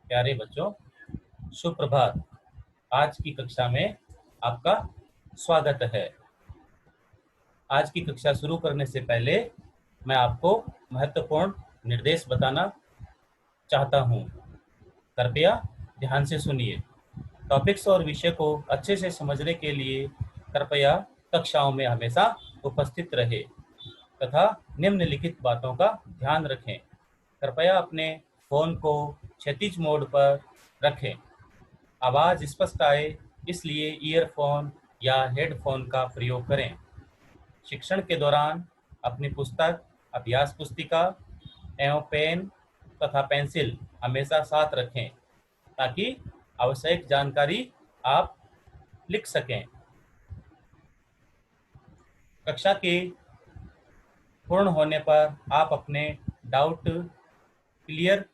प्यारे बच्चों, सुप्रभात। आज की कक्षा में आपका स्वागत है। आज की कक्षा शुरू करने से पहले मैं आपको महत्वपूर्ण निर्देश बताना चाहता हूँ। कृपया ध्यान से सुनिए। टॉपिक्स और विषय को अच्छे से समझने के लिए कृपया कक्षाओं में हमेशा उपस्थित रहे तथा निम्नलिखित बातों का ध्यान रखें। कृपया अपने फ़ोन को क्षैतिज मोड पर रखें। आवाज़ स्पष्ट आए इसलिए ईयरफोन या हेडफोन का प्रयोग करें। शिक्षण के दौरान अपनी पुस्तक, अभ्यास पुस्तिका एवं पेन तथा पेंसिल हमेशा साथ रखें ताकि आवश्यक जानकारी आप लिख सकें। कक्षा के पूर्ण होने पर आप अपने डाउट क्लियर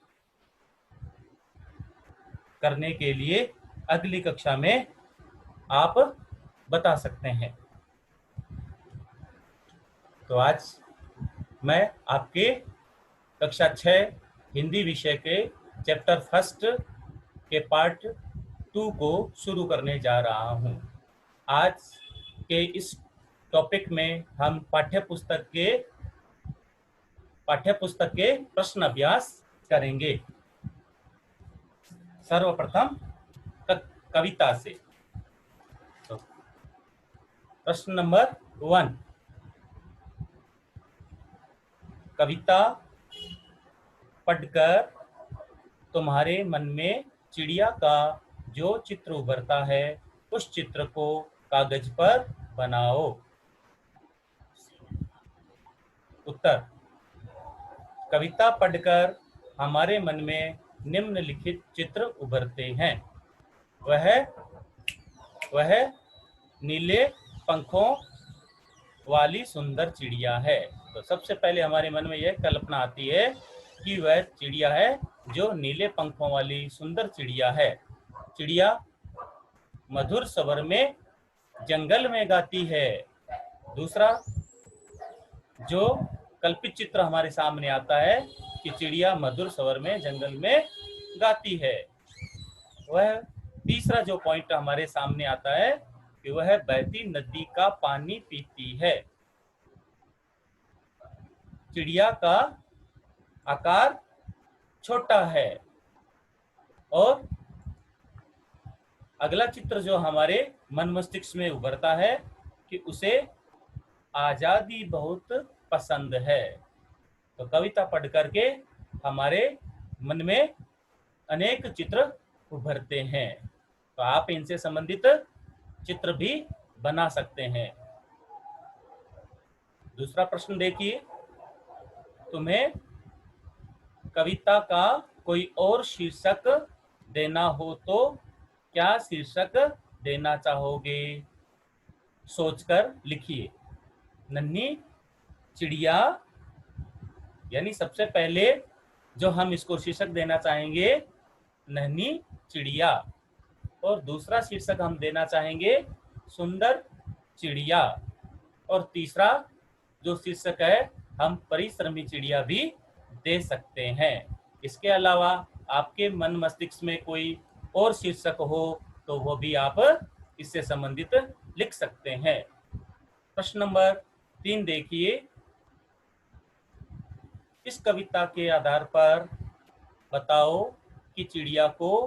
करने के लिए अगली कक्षा में आप बता सकते हैं। तो आज मैं आपके कक्षा 6 हिंदी विषय के चैप्टर फर्स्ट के पार्ट 2 को शुरू करने जा रहा हूं। आज के इस टॉपिक में हम पाठ्यपुस्तक के प्रश्न अभ्यास करेंगे। सर्वप्रथम कविता से। तो प्रश्न नंबर 1, कविता पढ़कर तुम्हारे मन में चिड़िया का जो चित्र उभरता है उस चित्र को कागज पर बनाओ। उत्तर, कविता पढ़कर हमारे मन में निम्नलिखित चित्र उभरते हैं। वह नीले पंखों वाली सुंदर चिड़िया है। तो सबसे पहले हमारे मन में यह कल्पना आती है कि वह चिड़िया है जो नीले पंखों वाली सुंदर चिड़िया है। चिड़िया मधुर स्वर में जंगल में गाती है। दूसरा जो कल्पित चित्र हमारे सामने आता है कि चिड़िया मधुर स्वर में जंगल में गाती है। वह तीसरा जो पॉइंट हमारे सामने आता है कि वह बहती नदी का पानी पीती है। चिड़िया का आकार छोटा है। और अगला चित्र जो हमारे मन मस्तिष्क में उभरता है कि उसे आजादी बहुत पसंद है। तो कविता पढ़ करके हमारे मन में अनेक चित्र उभरते हैं। तो आप इनसे संबंधित चित्र भी बना सकते हैं। दूसरा प्रश्न देखिए, तुम्हें कविता का कोई और शीर्षक देना हो तो क्या शीर्षक देना चाहोगे? सोचकर लिखिए। नन्ही चिड़िया, यानी सबसे पहले जो हम इसको शीर्षक देना चाहेंगे नन्ही चिड़िया, और दूसरा शीर्षक हम देना चाहेंगे सुंदर चिड़िया, और तीसरा जो शीर्षक है हम परिश्रमी चिड़िया भी दे सकते हैं। इसके अलावा आपके मन मस्तिष्क में कोई और शीर्षक हो तो वो भी आप इससे संबंधित लिख सकते हैं। प्रश्न नंबर 3 देखिए, इस कविता के आधार पर बताओ कि चिड़िया को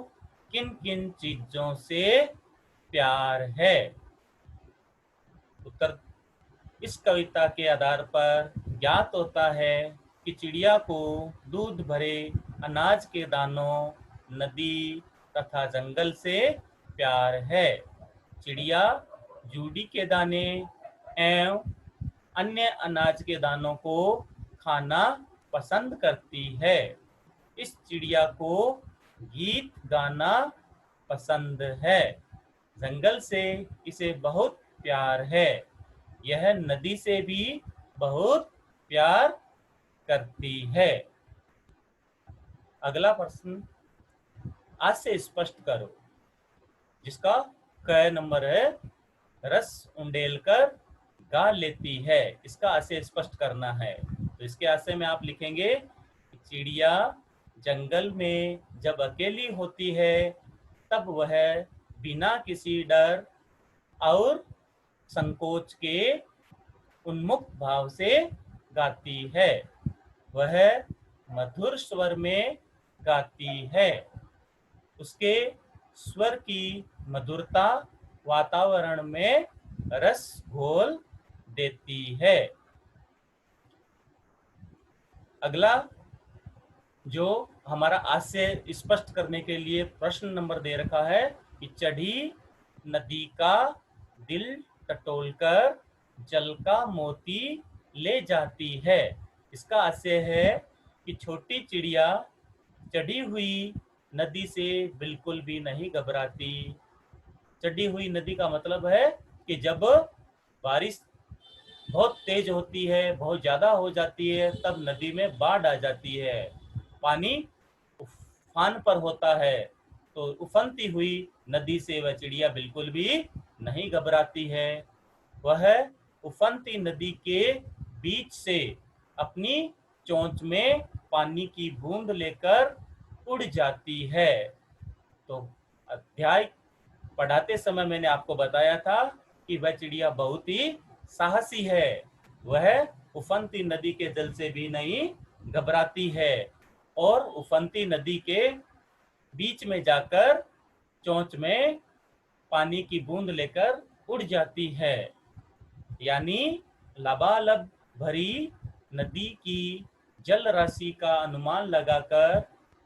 किन किन चीजों से प्यार है। उत्तर, इस कविता के आधार पर ज्ञात होता है कि चिड़िया को दूध भरे अनाज के दानों, नदी तथा जंगल से प्यार है। चिड़िया जूडी के दाने एवं अन्य अनाज के दानों को खाना पसंद करती है। इस चिड़िया को गीत गाना पसंद है। जंगल से इसे बहुत प्यार है। यह नदी से भी बहुत प्यार करती है। अगला प्रश्न, आज से स्पष्ट करो, जिसका क नंबर है, रस उंडेलकर गा लेती है। इसका आशय स्पष्ट करना है। तो इसके आशय में आप लिखेंगे, चिड़िया जंगल में जब अकेली होती है तब वह बिना किसी डर और संकोच के उन्मुक्त भाव से गाती है। वह मधुर स्वर में गाती है। उसके स्वर की मधुरता वातावरण में रस घोल देती है। अगला जो हमारा आज से स्पष्ट करने के लिए प्रश्न नंबर दे रखा है कि चढ़ी नदी का दिल टटोलकर जल का मोती ले जाती है। इसका आशय है कि छोटी चिड़िया चढ़ी हुई नदी से बिल्कुल भी नहीं घबराती। चढ़ी हुई नदी का मतलब है कि जब बारिश बहुत तेज होती है, बहुत ज्यादा हो जाती है, तब नदी में बाढ़ आ जाती है, पानी उफान पर होता है, तो उफनती हुई नदी से वह चिड़िया बिल्कुल भी नहीं घबराती है। वह उफनती नदी के बीच से अपनी चोंच में पानी की बूंद लेकर उड़ जाती है। तो अध्याय पढ़ाते समय मैंने आपको बताया था कि वह चिड़िया बहुत ही साहसी है। वह उफनती नदी के जल से भी नहीं घबराती है और उफनती नदी के बीच में जाकर चोंच में पानी की बूंद लेकर उड़ जाती है। यानी लबालब भरी नदी की जल राशि का अनुमान लगाकर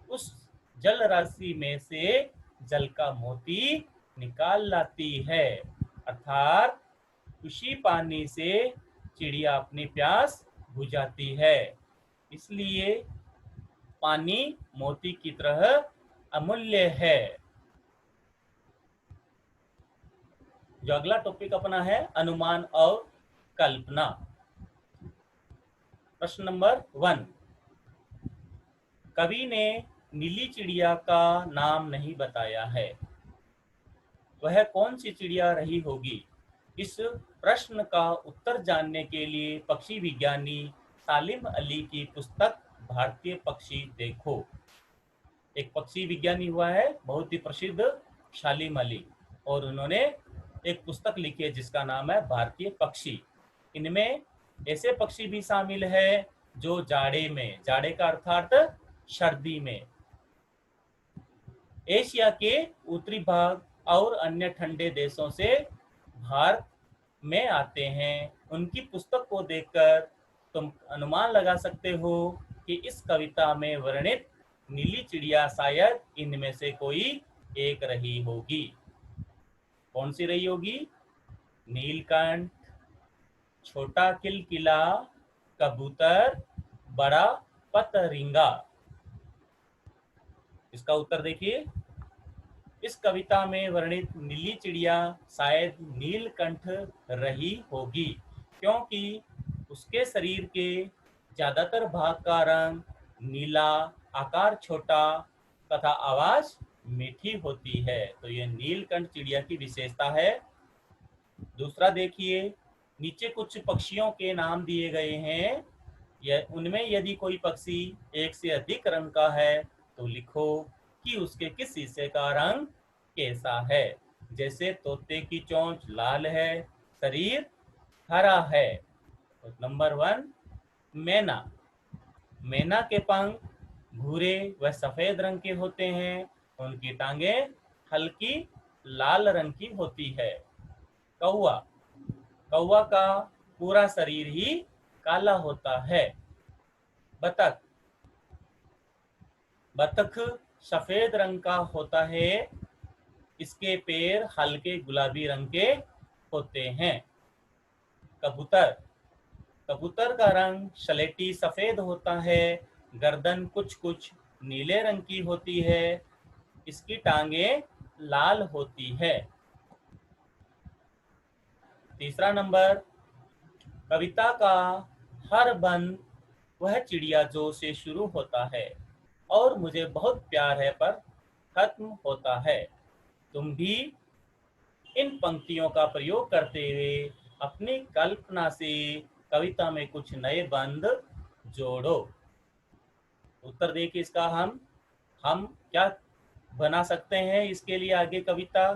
उस जल राशि में से जल का मोती निकाल लाती है। अर्थात उसी पानी से चिड़िया अपनी प्यास बुझाती है। इसलिए पानी मोती की तरह अमूल्य है। जो अगला टॉपिक अपना है अनुमान और कल्पना। प्रश्न नंबर 1, कवि ने नीली चिड़िया का नाम नहीं बताया है, वह कौन सी चिड़िया रही होगी? इस प्रश्न का उत्तर जानने के लिए पक्षी विज्ञानी सालिम अली की पुस्तक भारतीय पक्षी देखो। एक पक्षी विज्ञानी हुआ है बहुत ही प्रसिद्ध, सालिम अली, और उन्होंने एक पुस्तक लिखी है जिसका नाम है भारतीय पक्षी। इनमें ऐसे पक्षी भी शामिल है जो जाड़े में, जाड़े का अर्थात सर्दी में, एशिया के उत्तरी भाग और अन्य ठंडे देशों से भारत में आते हैं। उनकी पुस्तक को देखकर तुम अनुमान लगा सकते हो कि इस कविता में वर्णित नीली चिड़िया शायद इनमें से कोई एक रही होगी। कौन सी रही होगी? नीलकंठ, छोटा किलकिला, कबूतर, बड़ा पतरिंगा। इसका उत्तर देखिए, इस कविता में वर्णित नीली चिड़िया शायद नीलकंठ रही होगी, क्योंकि उसके शरीर के ज्यादातर भाग का रंग नीला, आकार छोटा तथा आवाज मीठी होती है। तो यह नीलकंठ चिड़िया की विशेषता है। दूसरा देखिए, नीचे कुछ पक्षियों के नाम दिए गए हैं, उनमें यदि कोई पक्षी एक से अधिक रंग का है तो लिखो कि उसके किस हिस्से का रंग कैसा है। जैसे तोते की चोंच लाल है, शरीर हरा है। तो नंबर 1, मैना। मैना के पंख भूरे व सफेद रंग के होते हैं, उनकी टांगें हल्की लाल रंग की होती है। कौवा, कौवा का पूरा शरीर ही काला होता है। बतख, बतख सफेद रंग का होता है, इसके पैर हल्के गुलाबी रंग के होते हैं। कबूतर, कबूतर का रंग स्लेटी सफेद होता है, गर्दन कुछ कुछ नीले रंग की होती है, इसकी टांगें लाल होती है। तीसरा नंबर, कविता का हर बंद वह चिड़िया जो से शुरू होता है और मुझे बहुत प्यार है पर खत्म होता है। तुम भी इन पंक्तियों का प्रयोग करते हुए अपनी कल्पना से कविता में कुछ नए बंद जोड़ो। उत्तर देखिए इसका। हम क्या बना सकते हैं इसके लिए आगे कविता।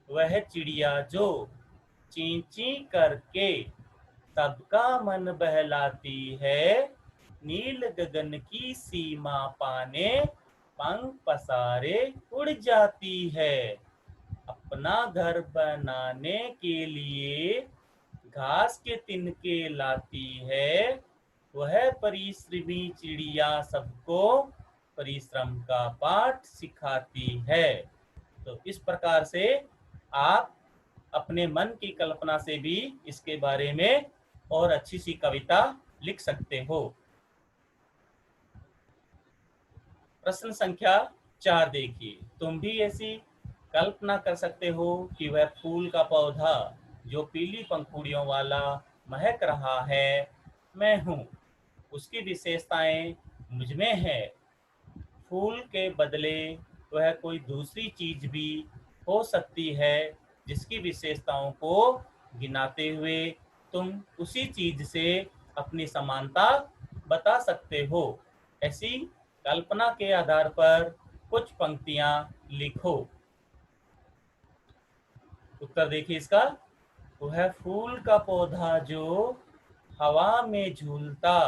वह चिड़िया जो ची ची करके सबका मन बहलाती है, नील गगन की सीमा पाने पंख पसारे उड़ जाती है। अपना घर बनाने के लिए घास के तिनके लाती है, वह परिश्रमी चिड़िया सबको परिश्रम का पाठ सिखाती है। तो इस प्रकार से आप अपने मन की कल्पना से भी इसके बारे में और अच्छी सी कविता लिख सकते हो। प्रश्न संख्या 4 देखिए। तुम भी ऐसी कल्पना कर सकते हो कि वह फूल का पौधा जो पीली पंखुड़ियों वाला महक रहा है, मैं हूँ। उसकी विशेषताएं मुझ में है। फूल के बदले वह कोई दूसरी चीज भी हो सकती है, जिसकी विशेषताओं को गिनाते हुए तुम उसी चीज से अपनी समानता बता सकते हो। ऐसी कल्पना के आधार पर कुछ पंक्तियां लिखो। उत्तर देखिए इसका। वह फूल का पौधा जो हवा में झूलता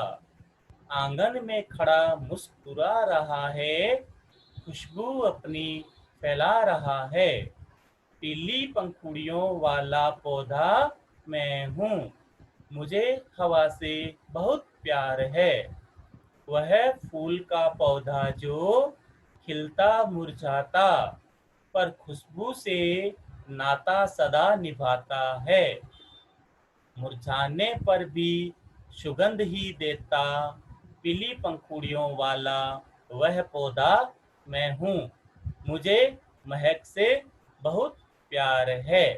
आंगन में खड़ा मुस्कुरा रहा है, खुशबू अपनी फैला रहा है। पीली पंखुड़ियों वाला पौधा मैं हूँ, मुझे हवा से बहुत प्यार है। वह फूल का पौधा जो खिलता मुरझाता पर खुशबू से नाता सदा निभाता है, मुरझाने पर भी सुगंध ही देता। पीली पंखुड़ियों वाला वह पौधा मैं हूँ, मुझे महक से बहुत प्यार है।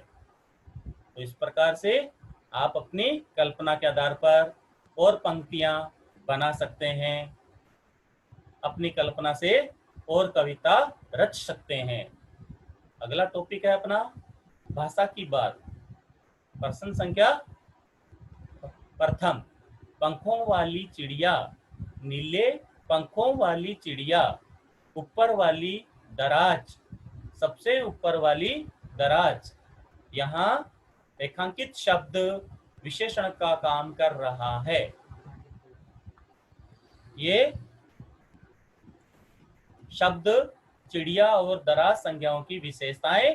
तो इस प्रकार से आप अपनी कल्पना के आधार पर और पंक्तियां बना सकते हैं, अपनी कल्पना से और कविता रच सकते हैं। अगला टॉपिक है अपना भाषा की बात। प्रश्न संख्या प्रथम। पंखों वाली चिड़िया। नीले पंखों वाली चिड़िया, ऊपर वाली दराज, सबसे ऊपर वाली दराज। यहाँ रेखांकित शब्द विशेषण का काम कर रहा है। ये शब्द चिड़िया और दराज संज्ञाओं की विशेषताएं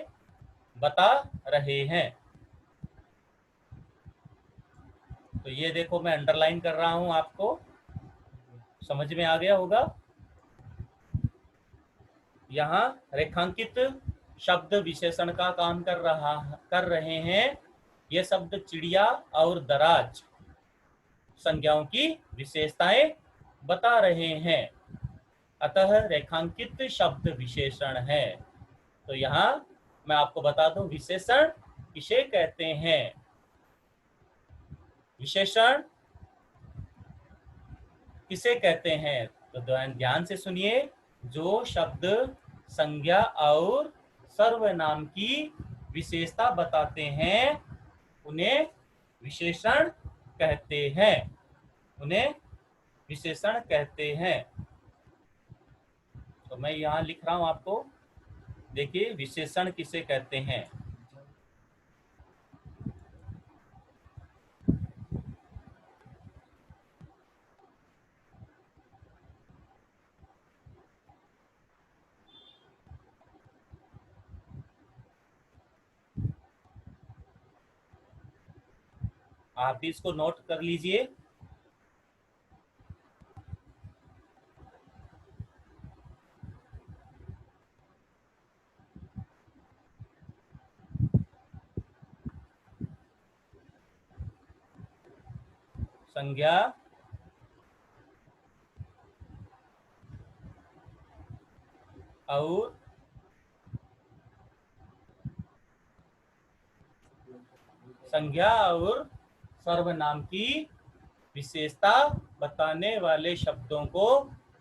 बता रहे हैं। तो ये देखो मैं अंडरलाइन कर रहा हूं, आपको समझ में आ गया होगा। यहाँ रेखांकित शब्द विशेषण का काम कर रहे हैं। ये शब्द चिड़िया और दराज संज्ञाओं की विशेषताएं बता रहे हैं, अतः रेखांकित शब्द विशेषण है। तो यहाँ मैं आपको बता दूं विशेषण किसे कहते हैं। विशेषण किसे कहते हैं, तो ध्यान से सुनिए। जो शब्द संज्ञा और सर्वनाम की विशेषता बताते हैं उन्हें विशेषण कहते हैं, उन्हें विशेषण कहते हैं। तो मैं यहाँ लिख रहा हूं आपको, देखिए विशेषण किसे कहते हैं। आप भी इसको नोट कर लीजिए। संज्ञा और संज्ञा और सर्वनाम की विशेषता बताने वाले शब्दों को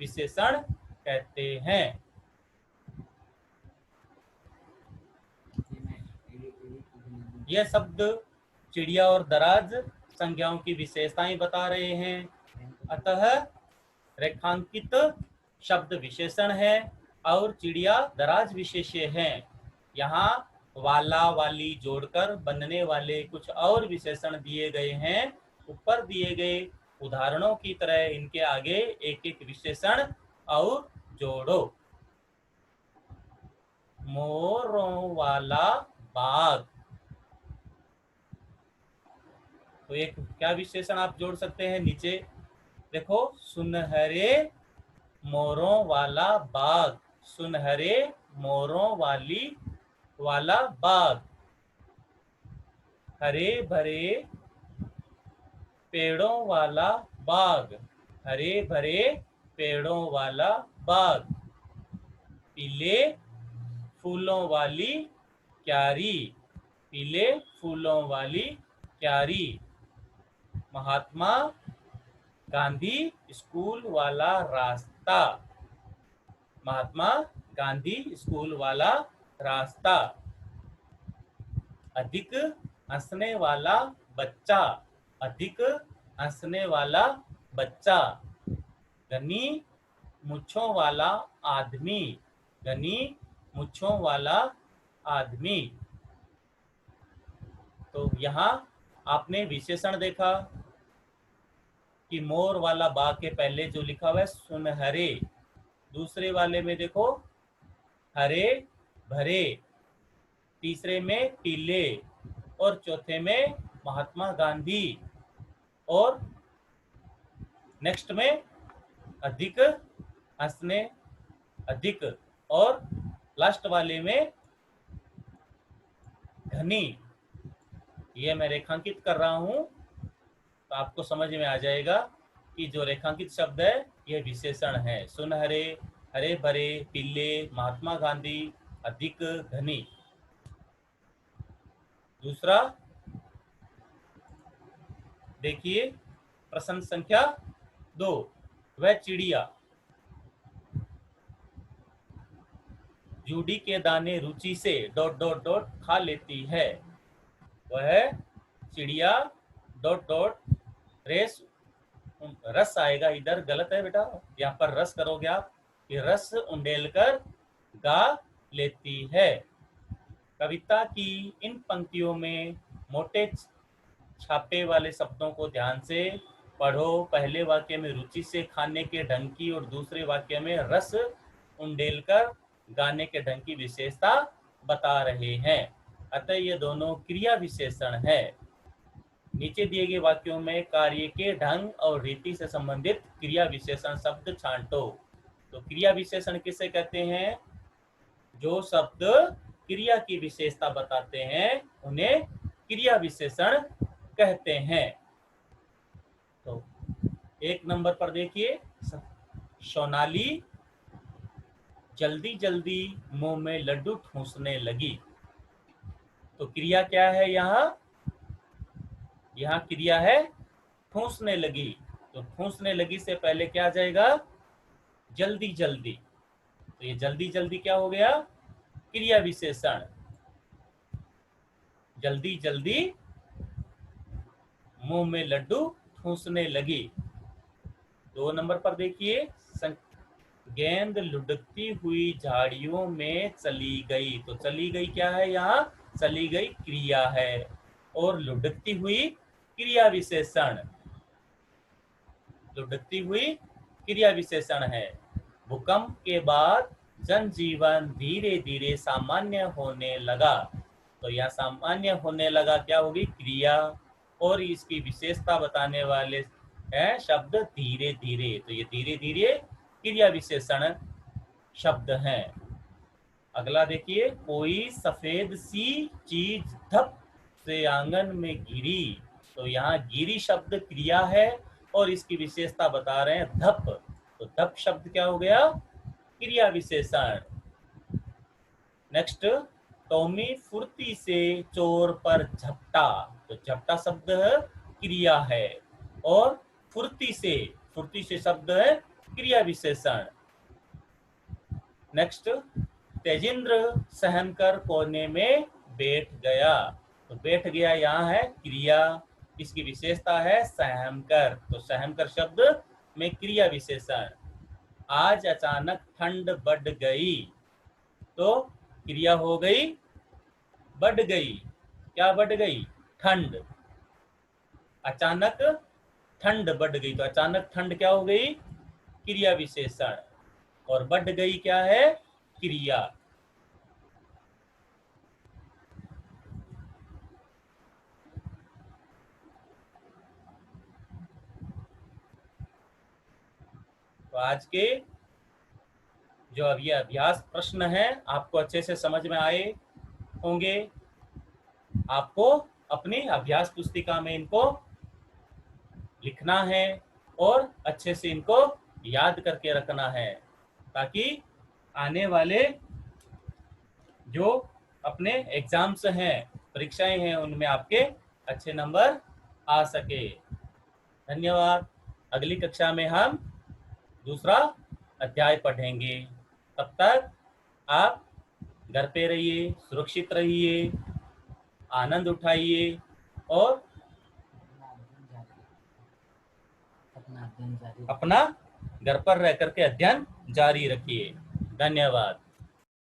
विशेषण कहते हैं। यह शब्द चिड़िया और दराज संज्ञाओं की विशेषताएं बता रहे हैं, अतः रेखांकित शब्द विशेषण है और चिड़िया दराज विशेष्य है। यहाँ वाला वाली जोड़कर बनने वाले कुछ और विशेषण दिए गए हैं। ऊपर दिए गए उदाहरणों की तरह इनके आगे एक एक विशेषण और जोड़ो। मोरों वाला बाग, तो एक क्या विशेषण आप जोड़ सकते हैं नीचे देखो, सुनहरे मोरों वाला बाग, सुनहरे मोरों वाला बाग। हरे भरे पेड़ों वाला बाग, हरे भरे पेड़ों वाला बाग। पीले फूलों वाली क्यारी, पीले फूलों वाली क्यारी। महात्मा गांधी स्कूल वाला रास्ता, महात्मा गांधी स्कूल वाला रास्ता। अधिक हंसने वाला बच्चा, अधिक हंसने वाला बच्चा। घनी मूंछों वाला आदमी, घनी मूंछों वाला आदमी। तो यहाँ आपने विशेषण देखा कि मोर वाला बाग के पहले जो लिखा हुआ है सुनहरे, दूसरे वाले में देखो हरे भरे, तीसरे में पीले और चौथे में महात्मा गांधी और नेक्स्ट में अधिक हंसने, अधिक, और लास्ट वाले में घनी। ये मैं रेखांकित कर रहा हूं तो आपको समझ में आ जाएगा कि जो रेखांकित शब्द है ये विशेषण है। सुनहरे, हरे भरे, पीले, महात्मा गांधी, अधिक, घनी। दूसरा देखिए प्रश्न संख्या 2, वह चिड़िया जूडी के दाने रुचि से ... खा लेती है। वह चिड़िया ... रेस, रस आएगा इधर, गलत है बेटा, यहाँ पर रस करोगे आप, कि रस उंडेलकर गा लेती है। कविता की इन पंक्तियों में मोटे छापे वाले शब्दों को ध्यान से पढ़ो। पहले वाक्य में रुचि से खाने के ढंग की और दूसरे वाक्य में रस उंडेलकर गाने के ढंग की विशेषता बता रहे हैं, अतः ये दोनों क्रिया विशेषण है। नीचे दिए गए वाक्यों में कार्य के ढंग और रीति से संबंधित क्रिया विशेषण शब्द छांटो। तो क्रिया विशेषण किसे कहते हैं? जो शब्द क्रिया की विशेषता बताते हैं उन्हें क्रिया विशेषण कहते हैं। तो एक नंबर पर देखिए, सोनाली जल्दी जल्दी मुंह में लड्डू ठूंसने लगी। तो क्रिया क्या है यहाँ? यहाँ क्रिया है ठूंसने लगी। तो ठूंसने लगी से पहले क्या आ जाएगा? जल्दी जल्दी। तो ये जल्दी जल्दी क्या हो गया? क्रिया विशेषण। जल्दी जल्दी मुंह में लड्डू ठूंसने लगी। 2 नंबर पर देखिए, गेंद लुढ़कती हुई झाड़ियों में चली गई। तो चली गई क्या है यहाँ? चली गई क्रिया है और लुढ़कती हुई क्रिया विशेषण। लुढ़कती हुई क्रिया विशेषण है। भूकंप के बाद जनजीवन धीरे धीरे सामान्य होने लगा। तो यह सामान्य होने लगा क्या होगी? क्रिया, और इसकी विशेषता बताने वाले है शब्द धीरे धीरे। तो ये धीरे धीरे क्रिया विशेषण शब्द हैं। अगला देखिए, कोई सफेद सी चीज धप से आंगन में गिरी। तो यहाँ गिरी शब्द क्रिया है और इसकी विशेषता बता रहे हैं धप। तो धप शब्द क्या हो गया? क्रिया विशेषण। नेक्स्ट, टॉमी फुर्ती से चोर पर झपटा। तो झपटा शब्द है क्रिया है और फुर्ती से शब्द है क्रिया विशेषण। नेक्स्ट, तेजिंद्र सहमकर कोने में बैठ गया। तो बैठ गया यहाँ है क्रिया, इसकी विशेषता है सहमकर। तो सहमकर शब्द में क्रिया विशेषण। आज अचानक ठंड बढ़ गई, तो क्रिया हो गई बढ़ गई। क्या बढ़ गई? ठंड। अचानक ठंड बढ़ गई, तो अचानक ठंड क्या हो गई? क्रिया विशेषण। और बढ़ गई क्या है? क्रिया। तो आज के जो अब ये अभ्यास प्रश्न है आपको अच्छे से समझ में आए होंगे। आपको अपनी अभ्यास पुस्तिका में इनको लिखना है और अच्छे से इनको याद करके रखना है, ताकि आने वाले जो अपने एग्जाम्स हैं, परीक्षाएं हैं, उनमें आपके अच्छे नंबर आ सके। धन्यवाद। अगली कक्षा में हम दूसरा अध्याय पढ़ेंगे। तब तक आप घर पे रहिए, सुरक्षित रहिए, आनंद उठाइए और अपना घर पर रह करके अध्ययन जारी रखिए। धन्यवाद।